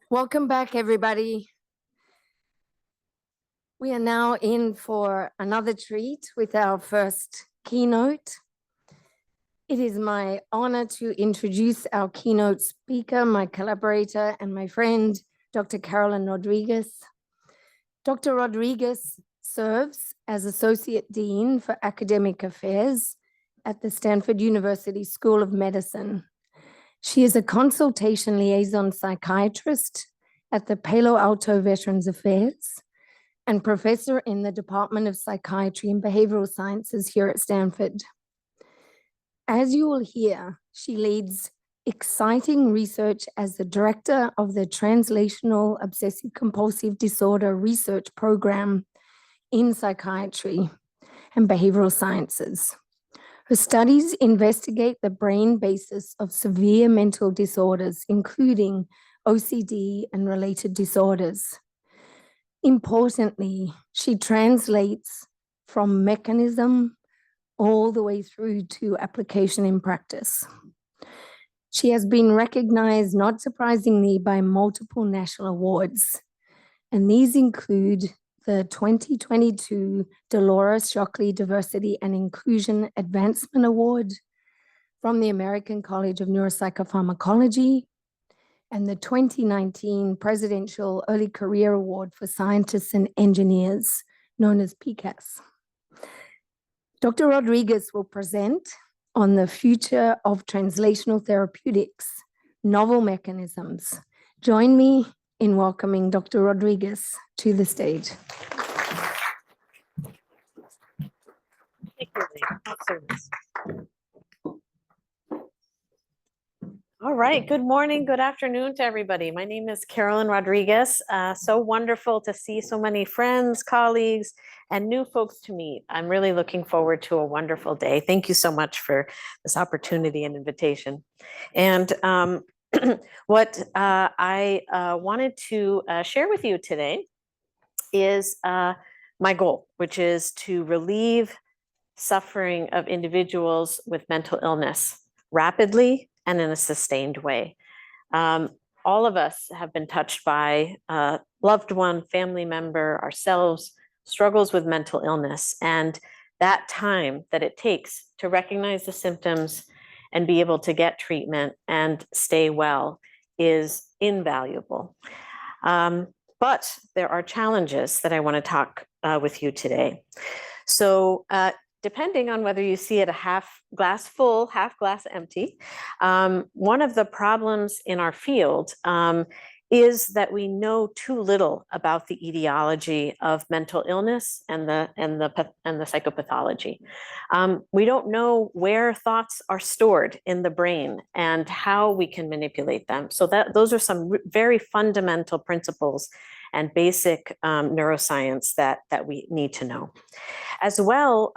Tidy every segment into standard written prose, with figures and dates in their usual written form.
Welcome back, everybody. We are now in for another treat with our first keynote. It is my honor to introduce our keynote speaker, my collaborator, and my friend, Dr. Carolyn Rodriguez. Dr. Rodriguez serves as Associate Dean for Academic Affairs at the Stanford University School of Medicine. She is a consultation liaison psychiatrist at the Palo Alto Veterans Affairs and professor in the Department of Psychiatry and Behavioral Sciences here at Stanford. As you will hear, she leads exciting research as the director of the Translational Obsessive Compulsive Disorder Research Program in Psychiatry and Behavioral Sciences. Her studies investigate the brain basis of severe mental disorders, including OCD and related disorders. Importantly, she translates from mechanism all the way through to application in practice. She has been recognized, not surprisingly, by multiple national awards, and these include the 2022 Dolores Shockley Diversity and Inclusion Advancement Award from the American College of Neuropsychopharmacology, and the 2019 Presidential Early Career Award for Scientists and Engineers, known as PCAS. Dr. Rodriguez will present on the future of translational therapeutics, novel mechanisms. Join me in welcoming Dr. Rodriguez to the stage. Thank you, Lee. I'll service. All right, good morning, good afternoon to everybody. My name is Carolyn Rodriguez. So wonderful to see so many friends, colleagues, and new folks to meet. I'm really looking forward to a wonderful day. Thank you so much for this opportunity and invitation. And what I wanted to share with you today is my goal, which is to relieve suffering of individuals with mental illness rapidly and in a sustained way. All of us have been touched by a loved one, family member, ourselves, struggles with mental illness. And that time that it takes to recognize the symptoms and be able to get treatment and stay well is invaluable. But there are challenges that I want to talk with you today. So depending on whether you see it a half glass full, half glass empty, one of the problems in our field is that we know too little about the etiology of mental illness and the psychopathology. We don't know where thoughts are stored in the brain and how we can manipulate them. So those are some very fundamental principles and basic neuroscience that we need to know. As well,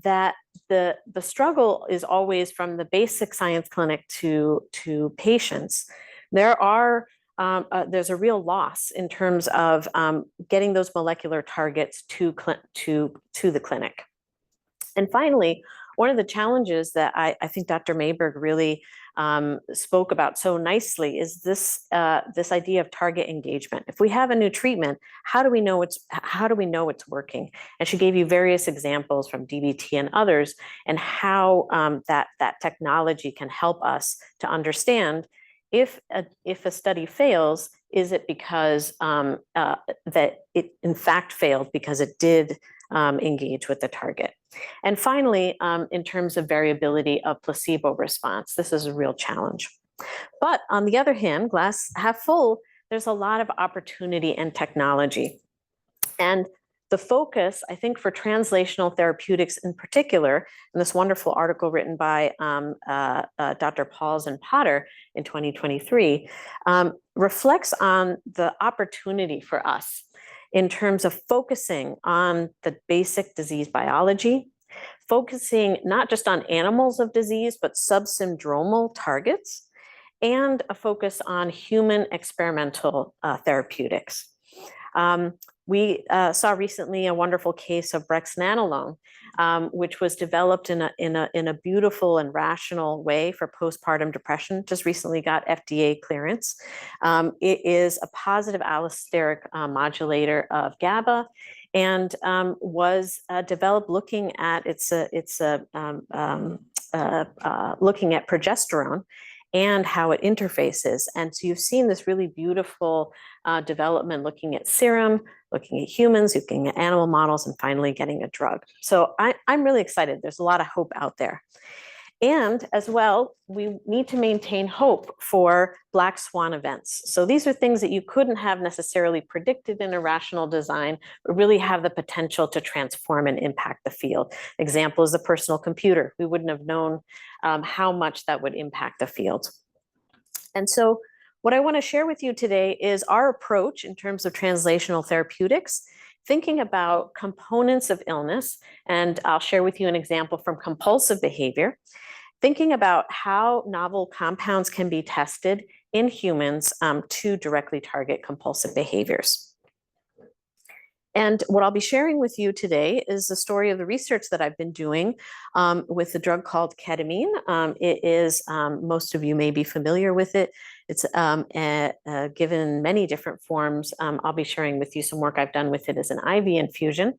that the struggle is always from the basic science clinic to patients. There's a real loss in terms of getting those molecular targets to the clinic. And finally, one of the challenges that I think Dr. Mayberg really spoke about so nicely is this idea of target engagement. If we have a new treatment, how do we know it's working? And she gave you various examples from DBT and others, and how that technology can help us to understand if a study fails, is it because that it in fact failed because it did engage with the target. And finally, in terms of variability of placebo response, this is a real challenge. But on the other hand, glass half full, there's a lot of opportunity and technology. And the focus, I think, for translational therapeutics in particular, in this wonderful article written by Dr. Pauls and Potter in 2023, reflects on the opportunity for us in terms of focusing on the basic disease biology, focusing not just on animals of disease, but subsyndromal targets, and a focus on human experimental therapeutics. We saw recently a wonderful case of brexanolone, which was developed in a beautiful and rational way for postpartum depression. Just recently got FDA clearance. It is a positive allosteric modulator of GABA, and was developed looking at looking at progesterone and how it interfaces. And so you've seen this really beautiful development looking at serum, looking at humans, looking at animal models, and finally getting a drug. So I'm really excited. There's a lot of hope out there. And as well, we need to maintain hope for black swan events. So these are things that you couldn't have necessarily predicted in a rational design, but really have the potential to transform and impact the field. Example is the personal computer. We wouldn't have known how much that would impact the field. And so what I want to share with you today is our approach in terms of translational therapeutics, thinking about components of illness. And I'll share with you an example from compulsive behavior, thinking about how novel compounds can be tested in humans to directly target compulsive behaviors. And what I'll be sharing with you today is the story of the research that I've been doing with a drug called ketamine. It is, most of you may be familiar with it. It's given in many different forms. I'll be sharing with you some work I've done with it as an IV infusion.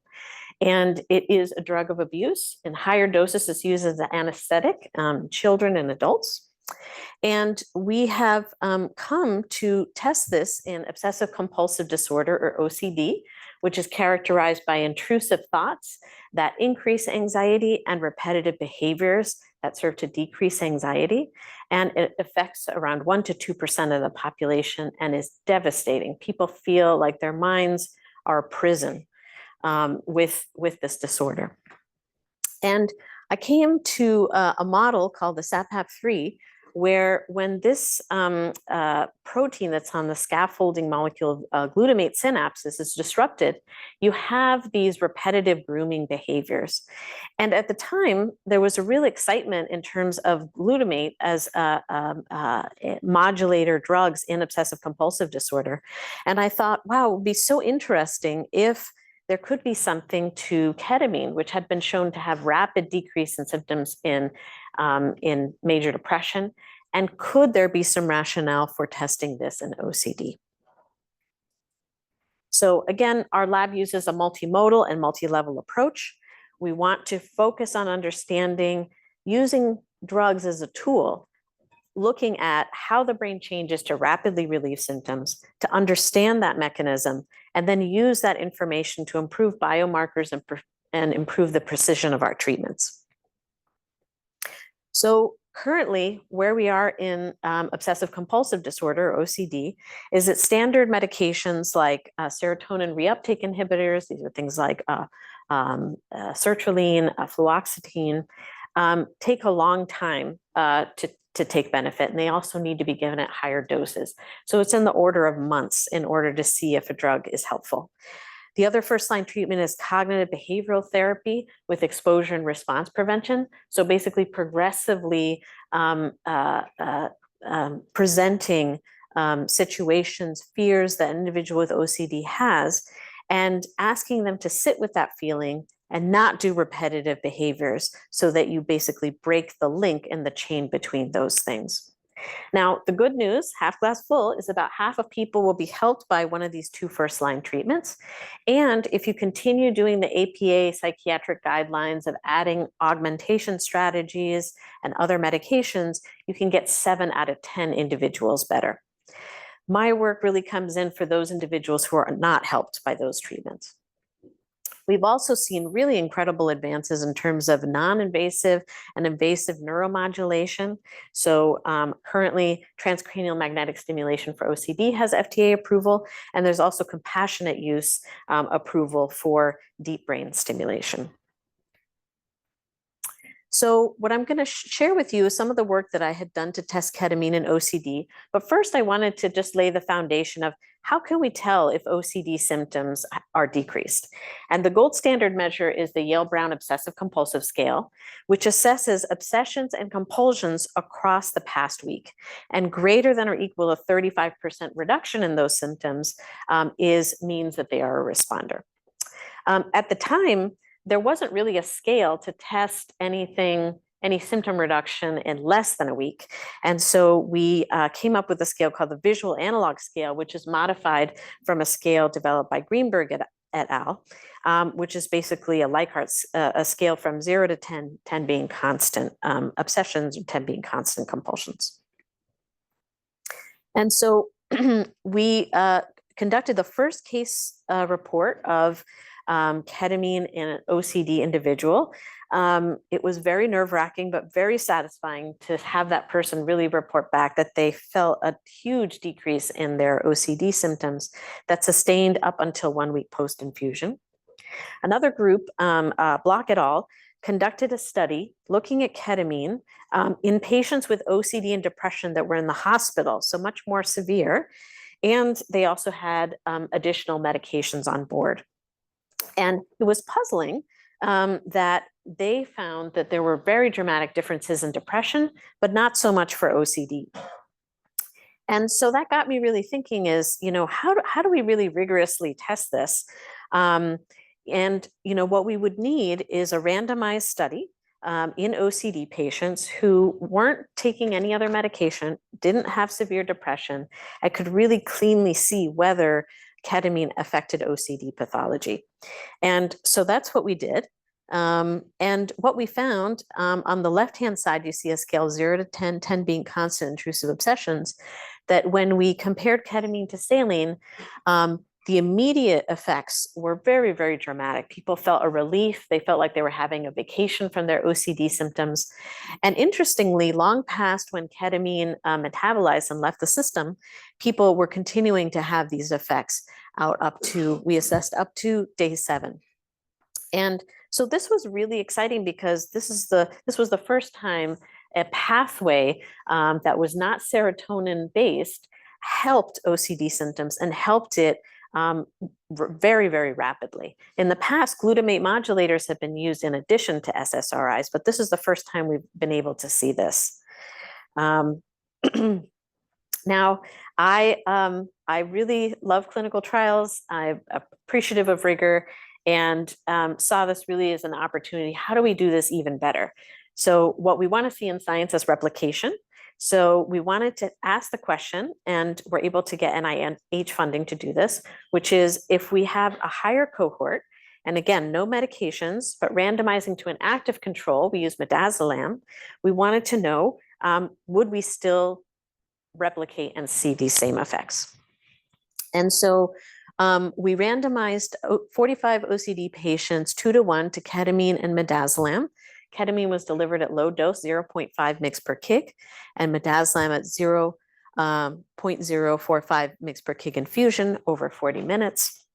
And it is a drug of abuse. In higher doses, it's used as an anesthetic, children and adults. And we have come to test this in obsessive compulsive disorder, or OCD, which is characterized by intrusive thoughts that increase anxiety and repetitive behaviors that serve to decrease anxiety. And it affects around 1% to 2% of the population and is devastating. People feel like their minds are a prison with this disorder. And I came to a model called the SAPAP3, where when this protein that's on the scaffolding molecule glutamate synapses is disrupted, you have these repetitive grooming behaviors. And at the time, there was a real excitement in terms of glutamate as modulator drugs in obsessive compulsive disorder. And I thought, wow, it would be so interesting if there could be something to ketamine, which had been shown to have rapid decrease in symptoms in major depression. And could there be some rationale for testing this in OCD? So again, our lab uses a multimodal and multi-level approach. We want to focus on understanding using drugs as a tool, looking at how the brain changes to rapidly relieve symptoms, to understand that mechanism, and then use that information to improve biomarkers and improve the precision of our treatments. So currently, where we are in obsessive compulsive disorder, or OCD, is that standard medications like serotonin reuptake inhibitors, these are things like sertraline, fluoxetine, take a long time to take benefit, and they also need to be given at higher doses. So it's in the order of months in order to see if a drug is helpful. The other first-line treatment is cognitive behavioral therapy with exposure and response prevention. So basically progressively presenting situations, fears that an individual with OCD has, and asking them to sit with that feeling and not do repetitive behaviors so that you basically break the link in the chain between those things. Now, the good news, half glass full, is about half of people will be helped by one of these two first-line treatments. And if you continue doing the APA psychiatric guidelines of adding augmentation strategies and other medications, you can get 7 out of 10 individuals better. My work really comes in for those individuals who are not helped by those treatments. We've also seen really incredible advances in terms of non-invasive and invasive neuromodulation. So currently, transcranial magnetic stimulation for OCD has FDA approval, and there's also compassionate use approval for deep brain stimulation. So what I'm going to share with you is some of the work that I had done to test ketamine in OCD. But first, I wanted to just lay the foundation of how can we tell if OCD symptoms are decreased? And the gold standard measure is the Yale-Brown Obsessive Compulsive Scale, which assesses obsessions and compulsions across the past week. And greater than or equal to 35% reduction in those symptoms means that they are a responder. At the time, there wasn't really a scale to test any symptom reduction in less than a week. And so we came up with a scale called the Visual Analog Scale, which is modified from a scale developed by Greenberg et al., which is basically a Likert a scale from 0 to 10, 10 being constant obsessions, 10 being constant compulsions. And so we conducted the first case report of ketamine in an OCD individual. It was very nerve-wracking, but very satisfying to have that person really report back that they felt a huge decrease in their OCD symptoms that sustained up until 1 week post-infusion. Another group, Block et al., conducted a study looking at ketamine in patients with OCD and depression that were in the hospital, so much more severe, and they also had additional medications on board. And it was puzzling that they found that there were very dramatic differences in depression, but not so much for OCD. And so that got me really thinking is, how do we really rigorously test this? And, what we would need is a randomized study in OCD patients who weren't taking any other medication, didn't have severe depression, and could really cleanly see whether ketamine affected OCD pathology. And so that's what we did. And what we found on the left-hand side, you see a scale 0 to 10, 10 being constant intrusive obsessions, that when we compared ketamine to saline, the immediate effects were very, very dramatic. People felt a relief. They felt like they were having a vacation from their OCD symptoms. And interestingly, long past when ketamine metabolized and left the system, people were continuing to have these effects we assessed up to day 7. And so this was really exciting because this was the first time a pathway that was not serotonin based helped OCD symptoms and helped it very, very rapidly. In the past, glutamate modulators have been used in addition to SSRIs, but this is the first time we've been able to see this. Now, I really love clinical trials. I'm appreciative of rigor and saw this really as an opportunity. How do we do this even better? So what we want to see in science is replication. So we wanted to ask the question, and we're able to get NIH funding to do this, which is if we have a higher cohort, and again, no medications, but randomizing to an active control, we use midazolam, we wanted to know, would we still replicate and see these same effects? And so we randomized 45 OCD patients 2-to-1 to ketamine and midazolam. Ketamine was delivered at low dose, 0.5 mg per kg, and midazolam at 0.045 mg per kg infusion over 40 minutes.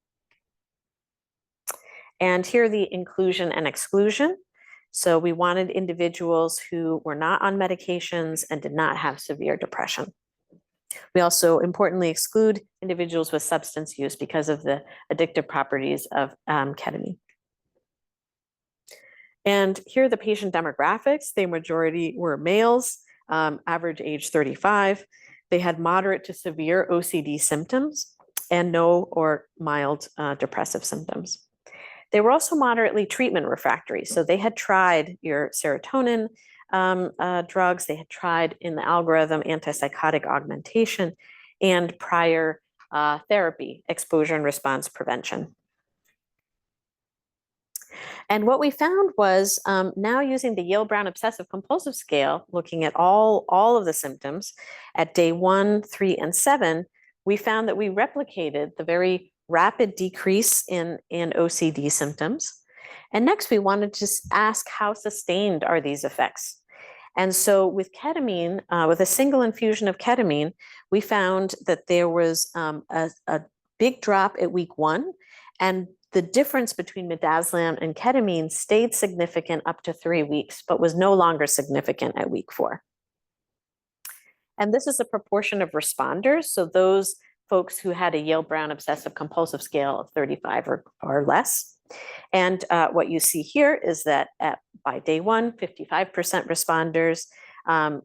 And here are the inclusion and exclusion. So we wanted individuals who were not on medications and did not have severe depression. We also importantly exclude individuals with substance use because of the addictive properties of ketamine. And here are the patient demographics. The majority were males, average age 35. They had moderate to severe OCD symptoms and no or mild depressive symptoms. They were also moderately treatment refractory. So they had tried your serotonin drugs, they had tried in the algorithm antipsychotic augmentation and prior therapy, exposure and response prevention. And what we found was now using the Yale-Brown Obsessive Compulsive Scale, looking at all of the symptoms at day 1, 3, and 7, we found that we replicated the very rapid decrease in OCD symptoms. And next, we wanted to ask how sustained are these effects? And so with ketamine, with a single infusion of ketamine, we found that there was a big drop at week 1, and the difference between midazolam and ketamine stayed significant up to 3 weeks, but was no longer significant at week 4. And this is a proportion of responders. So those folks who had a Yale-Brown Obsessive Compulsive Scale of 35 or less. And what you see here is that by day 1, 55% responders,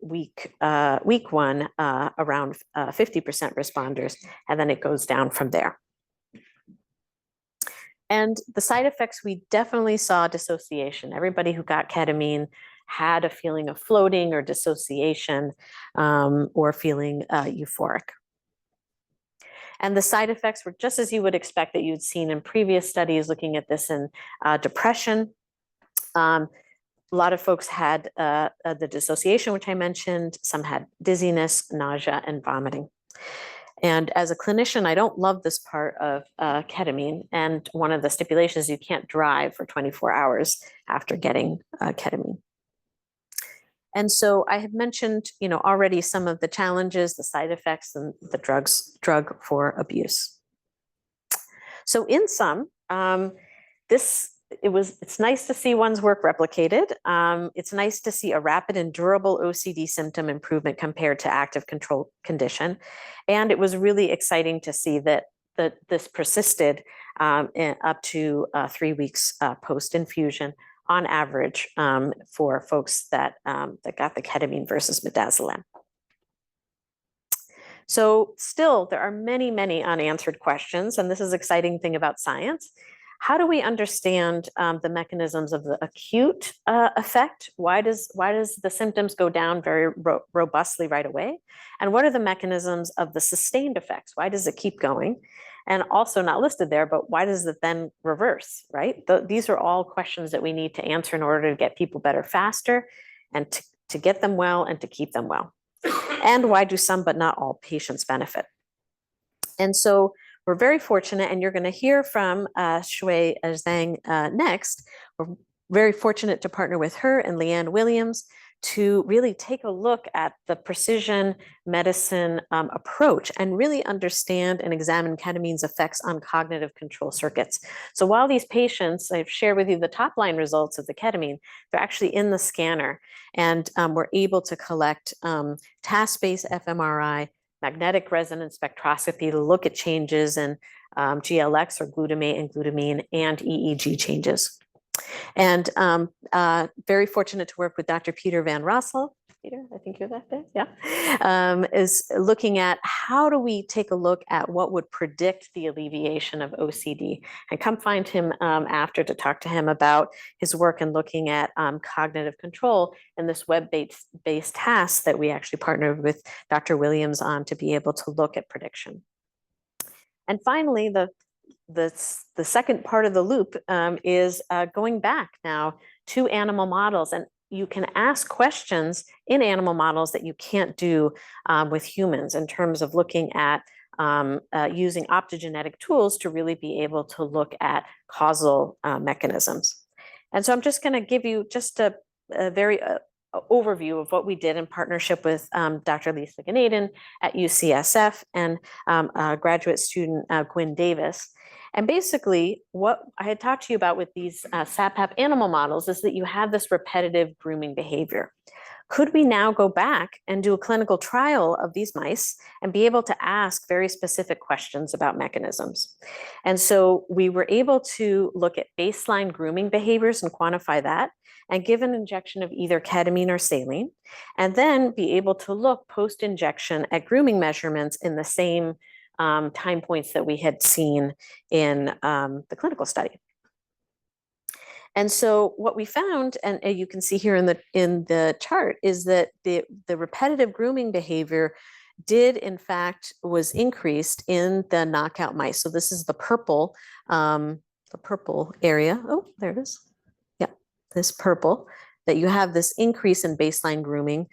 week 1, around 50% responders, and then it goes down from there. And the side effects, we definitely saw dissociation. Everybody who got ketamine had a feeling of floating or dissociation or feeling euphoric. And the side effects were just as you would expect that you'd seen in previous studies looking at this in depression. A lot of folks had the dissociation, which I mentioned. Some had dizziness, nausea, and vomiting. And as a clinician, I don't love this part of ketamine. And one of the stipulations, you can't drive for 24 hours after getting ketamine. And so I have mentioned, already some of the challenges, the side effects, and the drug for abuse. So in sum, it's nice to see one's work replicated. It's nice to see a rapid and durable OCD symptom improvement compared to active control condition. And it was really exciting to see that this persisted up to 3 weeks post-infusion on average for folks that got the ketamine versus midazolam. So still, there are many, many unanswered questions, and this is an exciting thing about science. How do we understand the mechanisms of the acute effect? Why does the symptoms go down very robustly right away? And what are the mechanisms of the sustained effects? Why does it keep going? And also not listed there, but why does it then reverse, right? These are all questions that we need to answer in order to get people better faster and to get them well and to keep them well. And why do some but not all patients benefit? And so we're very fortunate, and you're going to hear from Shui Zhang next. We're very fortunate to partner with her and Leanne Williams to really take a look at the precision medicine approach and really understand and examine ketamine's effects on cognitive control circuits. So while these patients, I've shared with you the top line results of the ketamine, they're actually in the scanner, and we're able to collect task-based fMRI, magnetic resonance spectroscopy to look at changes in GLX or glutamate and glutamine and EEG changes. And very fortunate to work with Dr. Peter Van Rossel. Peter, I think you're that there, yeah, is looking at how do we take a look at what would predict the alleviation of OCD. And come find him after to talk to him about his work in looking at cognitive control and this web-based task that we actually partnered with Dr. Williams on to be able to look at prediction. And finally, the second part of the loop is going back now to animal models, and you can ask questions in animal models that you can't do with humans in terms of looking at using optogenetic tools to really be able to look at causal mechanisms. And so I'm just going to give you just a very overview of what we did in partnership with Dr. Lisa Ganaden at UCSF and graduate student Gwyn Davis. And basically, what I had talked to you about with these SAPAP animal models is that you have this repetitive grooming behavior. Could we now go back and do a clinical trial of these mice and be able to ask very specific questions about mechanisms? And so we were able to look at baseline grooming behaviors and quantify that, and give an injection of either ketamine or saline, and then be able to look post-injection at grooming measurements in the same time points that we had seen in the clinical study. And so what we found, and you can see here in the chart, is that the repetitive grooming behavior did in fact was increased in the knockout mice. So this is the purple area. Oh, there it is. Yeah, this purple, that you have this increase in baseline grooming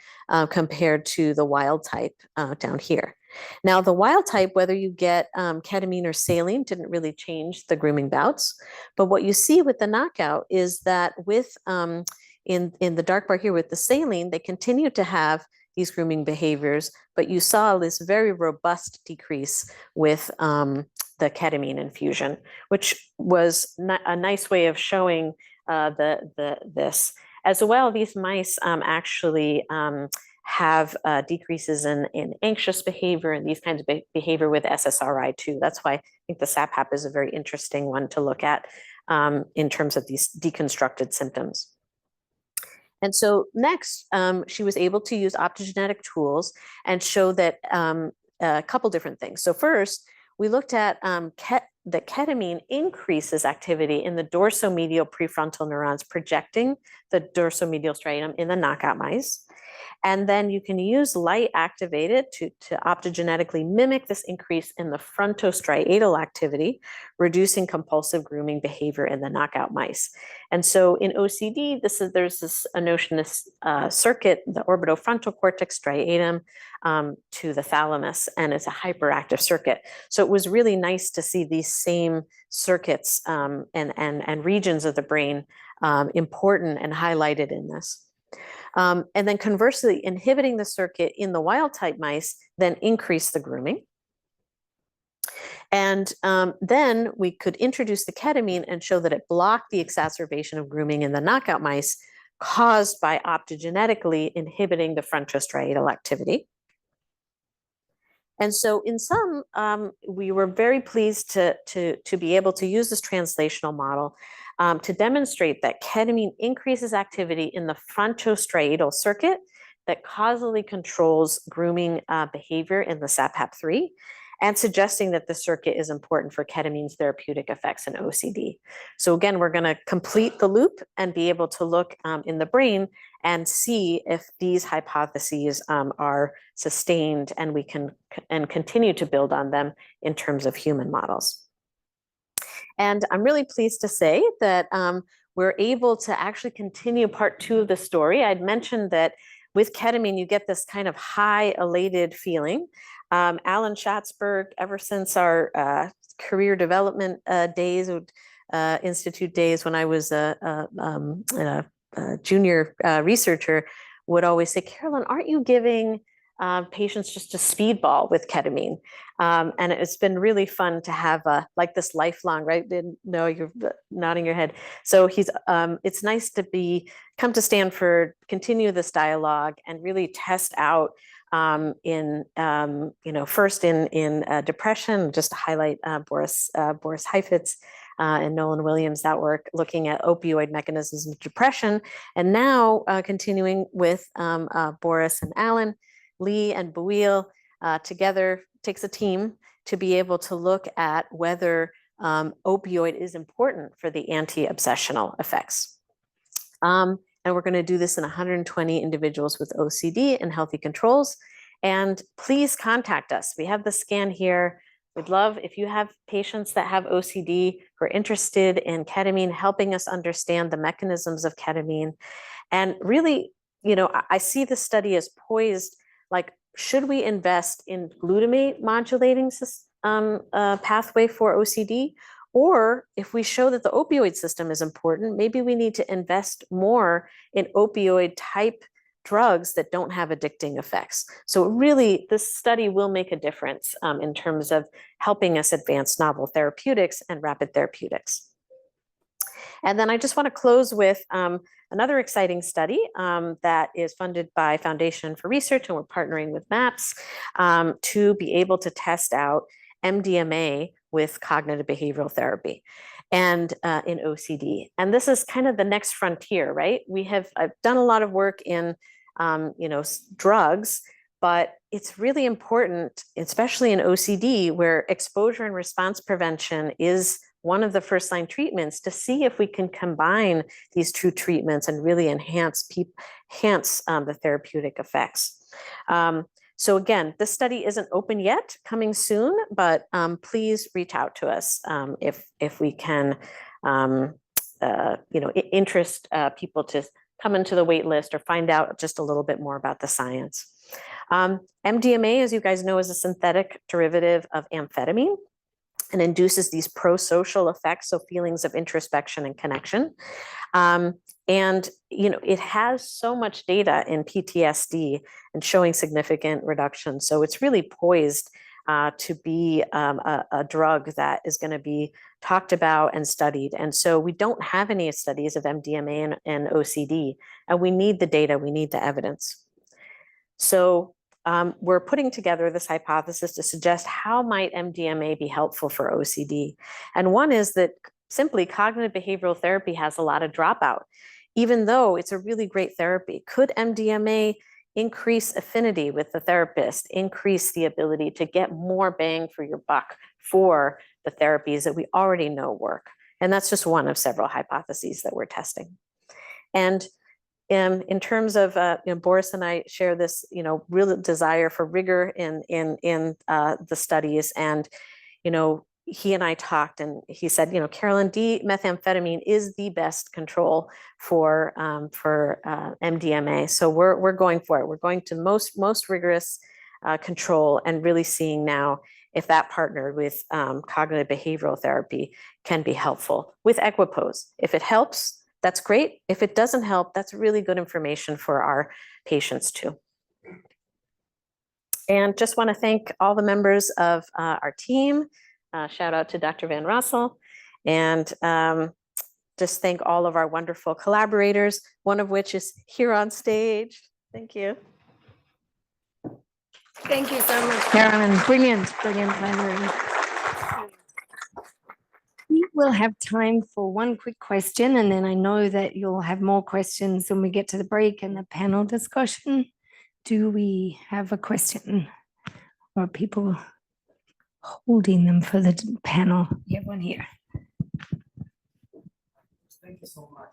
compared to the wild type down here. Now, the wild type, whether you get ketamine or saline, didn't really change the grooming bouts. But what you see with the knockout is that with in the dark bar here with the saline, they continue to have these grooming behaviors, but you saw this very robust decrease with the the ketamine infusion, which was a nice way of showing this. As well, these mice actually have decreases in anxious behavior and these kinds of behavior with SSRI too. That's why I think the SAPAP is a very interesting one to look at in terms of these deconstructed symptoms. And so next, she was able to use optogenetic tools and show that a couple different things. So first, we looked at that ketamine increases activity in the dorsomedial prefrontal neurons projecting the dorsomedial striatum in the knockout mice. And then you can use light activated to optogenetically mimic this increase in the frontostriatal activity, reducing compulsive grooming behavior in the knockout mice. And so in OCD, there's a notion, this circuit, the orbitofrontal cortex striatum to the thalamus, and it's a hyperactive circuit. So it was really nice to see these same circuits and regions of the brain important and highlighted in this. And then conversely, inhibiting the circuit in the wild type mice then increased the grooming. And then we could introduce the ketamine and show that it blocked the exacerbation of grooming in the knockout mice caused by optogenetically inhibiting the frontostriatal activity. And so in sum, we were very pleased to be able to use this translational model to demonstrate that ketamine increases activity in the frontostriatal circuit that causally controls grooming behavior in the SAPAP3, and suggesting that the circuit is important for ketamine's therapeutic effects in OCD. So again, we're going to complete the loop and be able to look in the brain and see if these hypotheses are sustained, and we can continue to build on them in terms of human models. And I'm really pleased to say that we're able to actually continue part 2 of the story. I'd mentioned that with ketamine, you get this kind of high elated feeling. Alan Schatzberg, ever since our career development days, institute days when I was a junior researcher, would always say, Carolyn, aren't you giving patients just a speedball with ketamine? And it's been really fun to have like this lifelong, right? No, you're nodding your head. So it's nice to come to Stanford, continue this dialogue, and really test out first in depression, just to highlight Boris Heifetz and Nolan Williams, that work looking at opioid mechanisms of depression, and now continuing with Boris and Alan, Lee and Boeel together takes a team to be able to look at whether opioid is important for the anti-obsessional effects. And we're going to do this in 120 individuals with OCD and healthy controls. And please contact us. We have the scan here. We'd love if you have patients that have OCD who are interested in ketamine, helping us understand the mechanisms of ketamine. And really, I see the study as poised, like, should we invest in glutamate modulating pathway for OCD? Or if we show that the opioid system is important, maybe we need to invest more in opioid type drugs that don't have addicting effects. So really, this study will make a difference in terms of helping us advance novel therapeutics and rapid therapeutics. And then I just want to close with another exciting study that is funded by Foundation for Research, and we're partnering with MAPS to be able to test out MDMA with cognitive behavioral therapy and in OCD. And this is kind of the next frontier, right? I've done a lot of work in drugs, but it's really important, especially in OCD, where exposure and response prevention is one of the first line treatments, to see if we can combine these two treatments and really enhance the therapeutic effects. So again, this study isn't open yet, coming soon, but please reach out to us if we can, interest people to come into the wait list or find out just a little bit more about the science. MDMA, as you guys know, is a synthetic derivative of amphetamine and induces these pro-social effects, so feelings of introspection and connection. And it has so much data in PTSD and showing significant reduction. So it's really poised to be a drug that is going to be talked about and studied. And so we don't have any studies of MDMA and OCD, and we need the data, we need the evidence. So we're putting together this hypothesis to suggest how might MDMA be helpful for OCD. And one is that simply cognitive behavioral therapy has a lot of dropout, even though it's a really great therapy. Could MDMA increase affinity with the therapist, increase the ability to get more bang for your buck for the therapies that we already know work? And that's just one of several hypotheses that we're testing. And in terms of, Boris and I share this, real desire for rigor in the studies. And, he and I talked, and he said, Carolyn, D-methamphetamine is the best control for MDMA. So we're going for it. We're going to most rigorous control, and really seeing now if that partnered with cognitive behavioral therapy can be helpful with equipoise. If it helps, that's great. If it doesn't help, that's really good information for our patients too. And just want to thank all the members of our team. Shout out to Dr. Van Rossel, and just thank all of our wonderful collaborators, one of which is here on stage. Thank you. Thank you so much, Carolyn. Brilliant plenary. We will have time for one quick question, and then I know that you'll have more questions when we get to the break and the panel discussion. Do we have a question? Or are people holding them for the panel? You have one here. Thank you so much.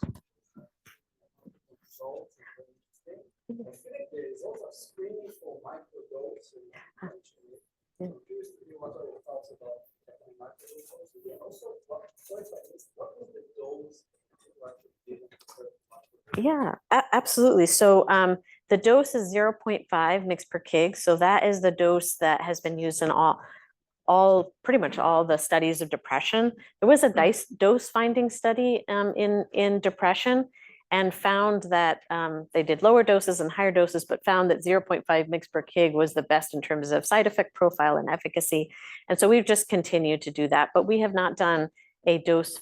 I think there is also a screening for microdose. Curious to hear what are your thoughts about microdose? And also, what was the dose you actually did? Yeah, absolutely. So the dose is 0.5 mg per kg. So that is the dose that has been used in pretty much all the studies of depression. There was a dose finding study in depression, and found that they did lower doses and higher doses, but found that 0.5 mg per kg was the best in terms of side effect profile and efficacy. And so we've just continued to do that, but we have not done a dose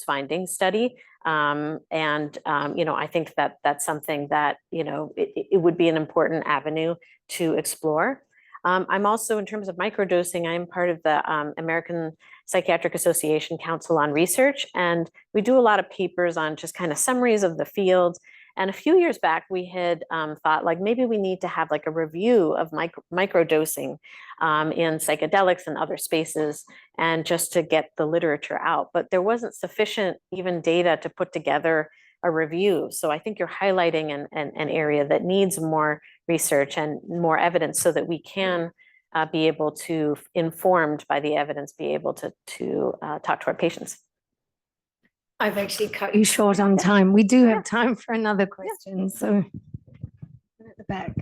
finding study. I think that that's something that, it would be an important avenue to explore. I'm also, in terms of microdosing, I'm part of the American Psychiatric Association Council on Research, and we do a lot of papers on just kind of summaries of the field. And a few years back, we had thought like maybe we need to have like a review of microdosing in psychedelics and other spaces, and just to get the literature out. But there wasn't sufficient even data to put together a review. So I think you're highlighting an area that needs more research and more evidence, so that we can be able to, informed by the evidence, be able to talk to our patients. I've actually cut you short on time. We do have time for another question. So at the back.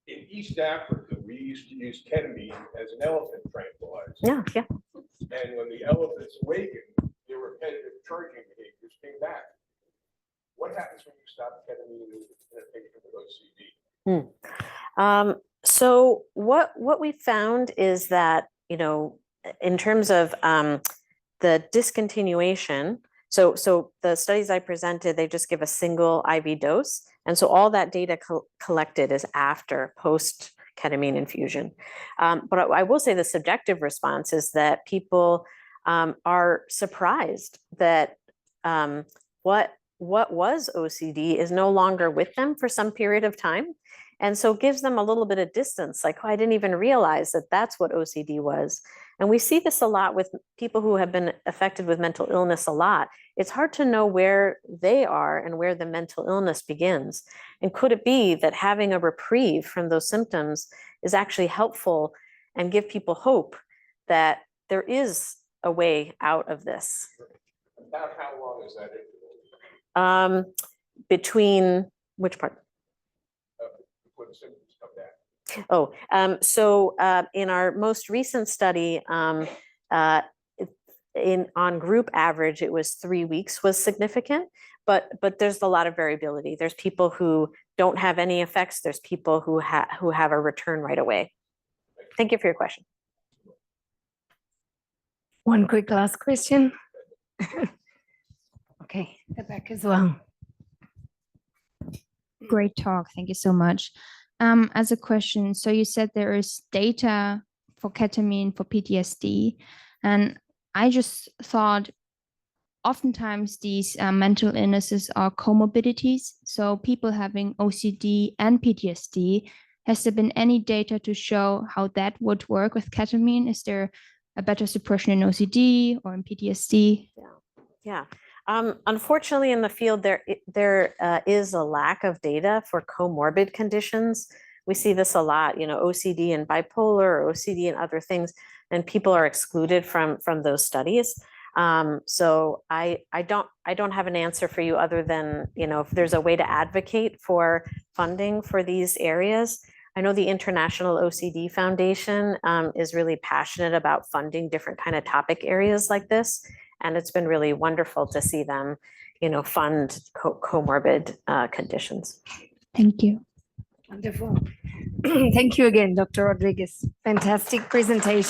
In East Africa, we used to use ketamine as an elephant tranquilizer. Yeah. And when the elephants awakened, their repetitive charging behaviors came back. What happens when you stop ketamine in a patient with OCD? So what we found is that, in terms of the discontinuation, so the studies I presented, they just give a single IV dose. And so all that data collected is after post ketamine infusion. But I will say the subjective response is that people are surprised that what was OCD is no longer with them for some period of time. And so it gives them a little bit of distance, like, oh, I didn't even realize that that's what OCD was. And we see this a lot with people who have been affected with mental illness a lot. It's hard to know where they are and where the mental illness begins. And could it be that having a reprieve from those symptoms is actually helpful and give people hope that there is a way out of this? About how long is that interval? Between which part? Before the symptoms come back. So in our most recent study, on group average, it was 3 weeks was significant, but there's a lot of variability. There's people who don't have any effects. There's people who have a return right away. Thank you for your question. One quick last question. Okay, the back as well. Great talk. Thank you so much. As a question, so you said there is data for ketamine for PTSD, and I just thought oftentimes these mental illnesses are comorbidities. So people having OCD and PTSD, has there been any data to show how that would work with ketamine? Is there a better suppression in OCD or in PTSD? Yeah. Unfortunately, in the field, there is a lack of data for comorbid conditions. We see this a lot, OCD and bipolar, or OCD and other things, and people are excluded from those studies. So I don't have an answer for you other than, if there's a way to advocate for funding for these areas. I know the International OCD Foundation is really passionate about funding different kind of topic areas like this. And it's been really wonderful to see them, fund comorbid conditions. Thank you. Wonderful. Thank you again, Dr. Rodriguez. Fantastic presentation.